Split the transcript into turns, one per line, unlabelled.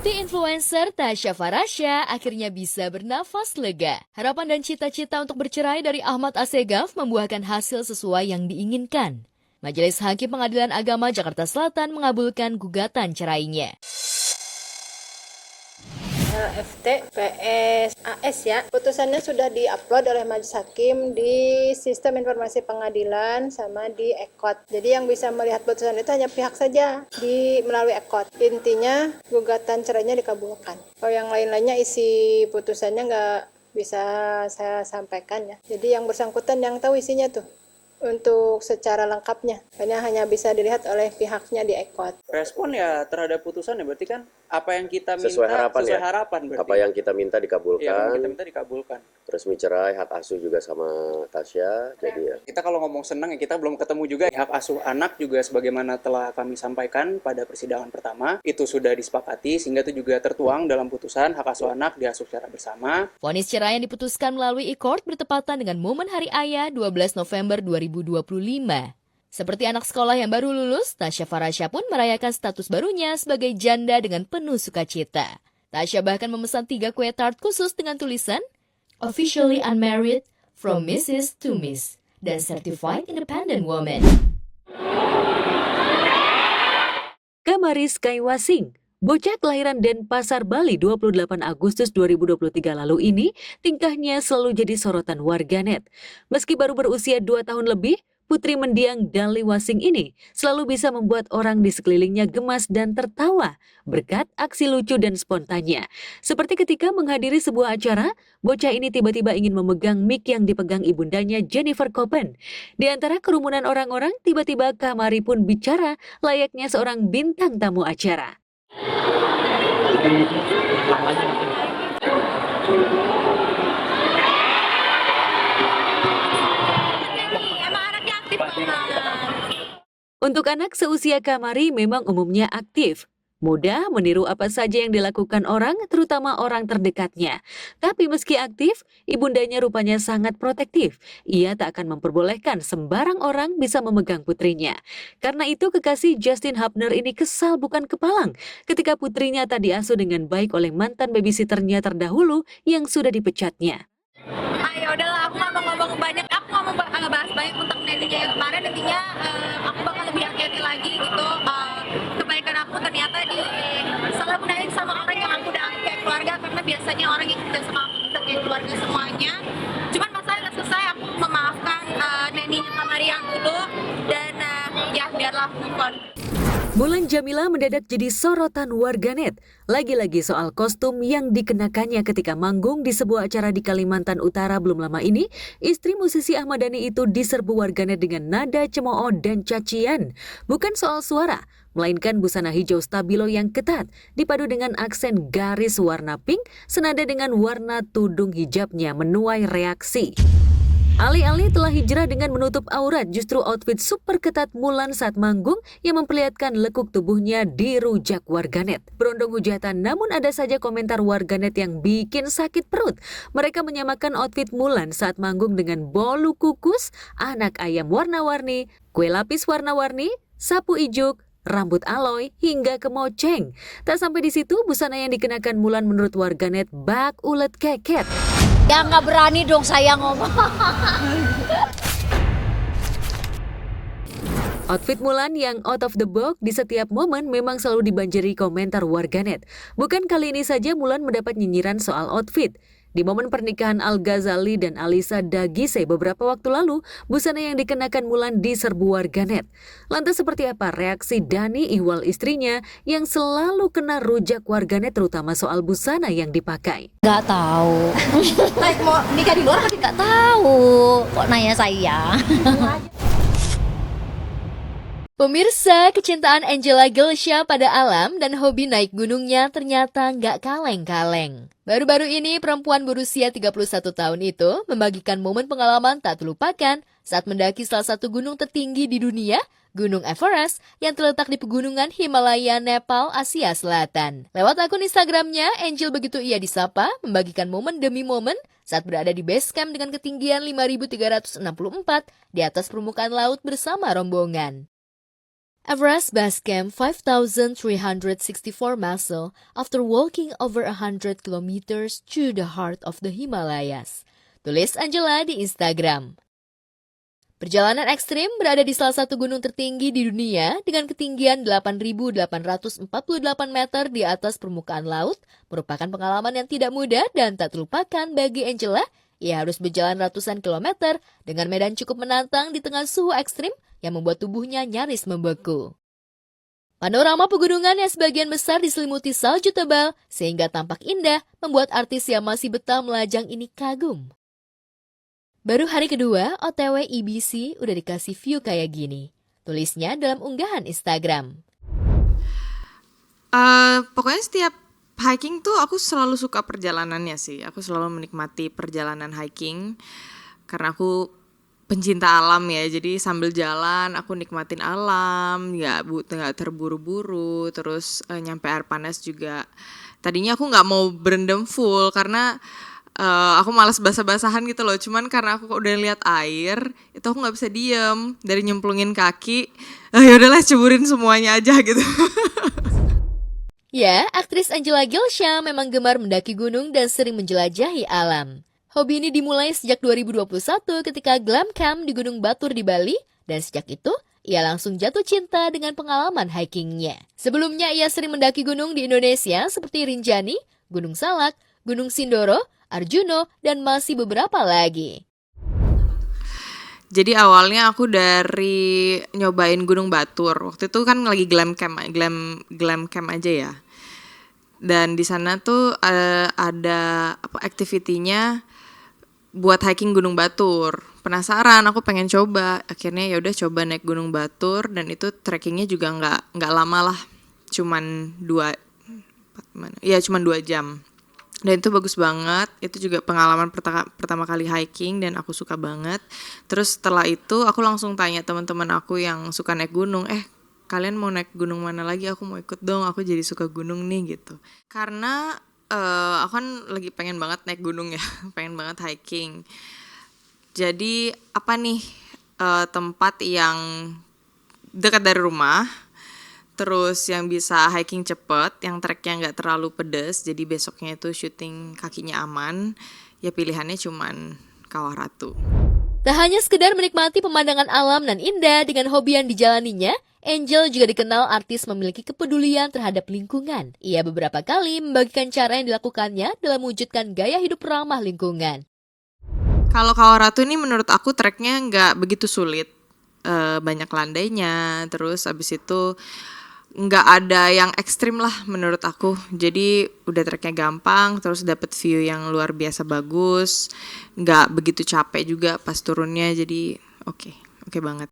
Beauty influencer Tasya Farasya akhirnya bisa bernafas lega. Harapan dan cita-cita untuk bercerai dari Ahmad Assegaf membuahkan hasil sesuai yang diinginkan. Majelis Hakim Pengadilan Agama Jakarta Selatan mengabulkan gugatan cerainya.
LFT PSAS ya. Putusannya sudah diupload oleh Majelis Hakim di Sistem Informasi Pengadilan sama di EKOT. Jadi yang bisa melihat putusan itu hanya pihak saja melalui EKOT. Intinya gugatan cerainya dikabulkan. Kalau yang lain-lainnya isi putusannya nggak bisa saya sampaikan ya. Jadi yang bersangkutan yang tahu isinya tuh. Untuk secara lengkapnya, hanya bisa dilihat oleh pihaknya di EKOT.
Respon ya terhadap putusan ya berarti kan apa yang kita minta
sesuai harapan
berarti.
Apa yang kita minta dikabulkan.
Iya, yang kita minta dikabulkan.
Resmi cerai, hak asuh juga sama Tasya. Jadi ya.
Kita kalau ngomong senang ya kita belum ketemu juga. Hak asuh anak juga sebagaimana telah kami sampaikan pada persidangan pertama, itu sudah disepakati sehingga itu juga tertuang dalam putusan hak asuh anak diasuh secara bersama.
Vonis cerai yang diputuskan melalui e-court bertepatan dengan momen Hari Ayah 12 November 2025. Seperti anak sekolah yang baru lulus, Tasya Farasya pun merayakan status barunya sebagai janda dengan penuh sukacita. Tasya bahkan memesan 3 kue tart khusus dengan tulisan Officially Unmarried, From Mrs. to Miss, dan Certified Independent Woman.
Kamari Skywasing, bocah kelahiran Denpasar, Bali 28 Agustus 2023 lalu ini tingkahnya selalu jadi sorotan warganet. Meski baru berusia 2 tahun lebih, putri mendiang Dali Wasing ini selalu bisa membuat orang di sekelilingnya gemas dan tertawa berkat aksi lucu dan spontannya. Seperti ketika menghadiri sebuah acara, bocah ini tiba-tiba ingin memegang mic yang dipegang ibundanya Jennifer Copen. Di antara kerumunan orang-orang, tiba-tiba Kamari pun bicara layaknya seorang bintang tamu acara. Untuk anak seusia Kamari memang umumnya aktif. Mudah meniru apa saja yang dilakukan orang, terutama orang terdekatnya. Tapi meski aktif, ibundanya rupanya sangat protektif. Ia tak akan memperbolehkan sembarang orang bisa memegang putrinya. Karena itu kekasih Justin Hubner ini kesal bukan kepalang ketika putrinya tak diasuh dengan baik oleh mantan babysitternya terdahulu yang sudah dipecatnya.
Ya udahlah, aku nggak mau ngomong banyak, aku nggak mau bahas banyak tentang netinya yang kemarin. Intinya aku bakal lebih hati-hati lagi gitu. Kebaikan aku ternyata disalahgunain sama orang yang aku udah anggap kayak keluarga, karena biasanya orang yang udah sama aku udah kayak keluarga semuanya. Cuman masalah udah selesai, aku memaafkan neninya Kamari yang dulu dan ya biarlah move on.
Mulan Jamila mendadak jadi sorotan warganet. Lagi-lagi soal kostum yang dikenakannya ketika manggung di sebuah acara di Kalimantan Utara belum lama ini, istri musisi Ahmad Dhani itu diserbu warganet dengan nada cemooh dan cacian. Bukan soal suara, melainkan busana hijau stabilo yang ketat, dipadu dengan aksen garis warna pink, senada dengan warna tudung hijabnya menuai reaksi. Alih-alih telah hijrah dengan menutup aurat, justru outfit super ketat Mulan saat manggung yang memperlihatkan lekuk tubuhnya dirujak warganet. Berondong hujatan, namun ada saja komentar warganet yang bikin sakit perut. Mereka menyamakan outfit Mulan saat manggung dengan bolu kukus, anak ayam warna-warni, kue lapis warna-warni, sapu ijuk, rambut aloy, hingga kemoceng. Tak sampai di situ, busana yang dikenakan Mulan menurut warganet bak ulet keket.
Ya nggak berani dong saya ngomong.
Outfit Mulan yang out of the box di setiap momen memang selalu dibanjiri komentar warganet. Bukan kali ini saja Mulan mendapat nyinyiran soal outfit. Di momen pernikahan Al-Ghazali dan Alisa Dagise beberapa waktu lalu, busana yang dikenakan Mulan diserbu warganet. Lantas seperti apa reaksi Dhani ihwal istrinya yang selalu kena rujak warganet terutama soal busana yang dipakai?
Nggak tahu. Mau nikah di luar apa nggak tahu. Kok nanya saya?
Pemirsa, kecintaan Angela Gelsha pada alam dan hobi naik gunungnya ternyata nggak kaleng-kaleng. Baru-baru ini, perempuan berusia 31 tahun itu membagikan momen pengalaman tak terlupakan saat mendaki salah satu gunung tertinggi di dunia, Gunung Everest, yang terletak di pegunungan Himalaya, Nepal, Asia Selatan. Lewat akun Instagramnya, Angel begitu ia disapa, membagikan momen demi momen saat berada di base camp dengan ketinggian 5.364 di atas permukaan laut bersama rombongan. Everest Base Camp 5,364 muscle after walking over 100 kilometers through the heart of the Himalayas. Tulis Angela di Instagram. Perjalanan ekstrim berada di salah satu gunung tertinggi di dunia dengan ketinggian 8.848 meter di atas permukaan laut merupakan pengalaman yang tidak mudah dan tak terlupakan bagi Angela. Ia harus berjalan ratusan kilometer dengan medan cukup menantang di tengah suhu ekstrim yang membuat tubuhnya nyaris membeku. Panorama pegunungan yang sebagian besar diselimuti salju tebal sehingga tampak indah membuat artis yang masih betah melajang ini kagum. Baru hari kedua, OTW IBC udah dikasih view kayak gini. Tulisnya dalam unggahan Instagram.
Pokoknya setiap hiking tuh aku selalu suka perjalanannya sih. Aku selalu menikmati perjalanan hiking karena aku pencinta alam ya. Jadi sambil jalan aku nikmatin alam, nggak terburu-buru. Terus nyampe air panas juga. Tadinya aku nggak mau berendam full karena aku malas basah-basahan gitu loh. Cuman karena aku udah lihat air, itu aku nggak bisa diem. Dari nyemplungin kaki, ya udahlah ceburin semuanya aja gitu.
Ya, aktris Angela Gilsha memang gemar mendaki gunung dan sering menjelajahi alam. Hobi ini dimulai sejak 2021 ketika glam camp di Gunung Batur di Bali, dan sejak itu ia langsung jatuh cinta dengan pengalaman hikingnya. Sebelumnya ia sering mendaki gunung di Indonesia seperti Rinjani, Gunung Salak, Gunung Sindoro, Arjuno, dan masih beberapa lagi.
Jadi awalnya aku dari nyobain Gunung Batur. Waktu itu kan lagi glam camp aja ya. Dan di sana tuh ada activity-nya buat hiking Gunung Batur. Penasaran, aku pengen coba. Akhirnya ya udah coba naik Gunung Batur dan itu trekkingnya juga nggak lama lah. Cuman 2 jam. Dan itu bagus banget, itu juga pengalaman pertama kali hiking dan aku suka banget. Terus setelah itu aku langsung tanya teman-teman aku yang suka naik gunung, kalian mau naik gunung mana lagi? Aku mau ikut dong, aku jadi suka gunung nih gitu. Karena aku kan lagi pengen banget naik gunung ya, pengen banget hiking. Jadi apa nih tempat yang dekat dari rumah, terus yang bisa hiking cepet, yang treknya nggak terlalu pedes, jadi besoknya itu syuting kakinya aman, ya pilihannya cuman Kawah Ratu.
Tak hanya sekedar menikmati pemandangan alam dan indah dengan hobi yang dijalaninya, Angel juga dikenal artis memiliki kepedulian terhadap lingkungan. Ia beberapa kali membagikan cara yang dilakukannya dalam mewujudkan gaya hidup ramah lingkungan.
Kalau Kawah Ratu ini menurut aku treknya nggak begitu sulit, banyak landainya, terus abis itu nggak ada yang ekstrim lah menurut aku. Jadi udah treknya gampang, terus dapet view yang luar biasa bagus, nggak begitu capek juga pas turunnya, jadi oke banget.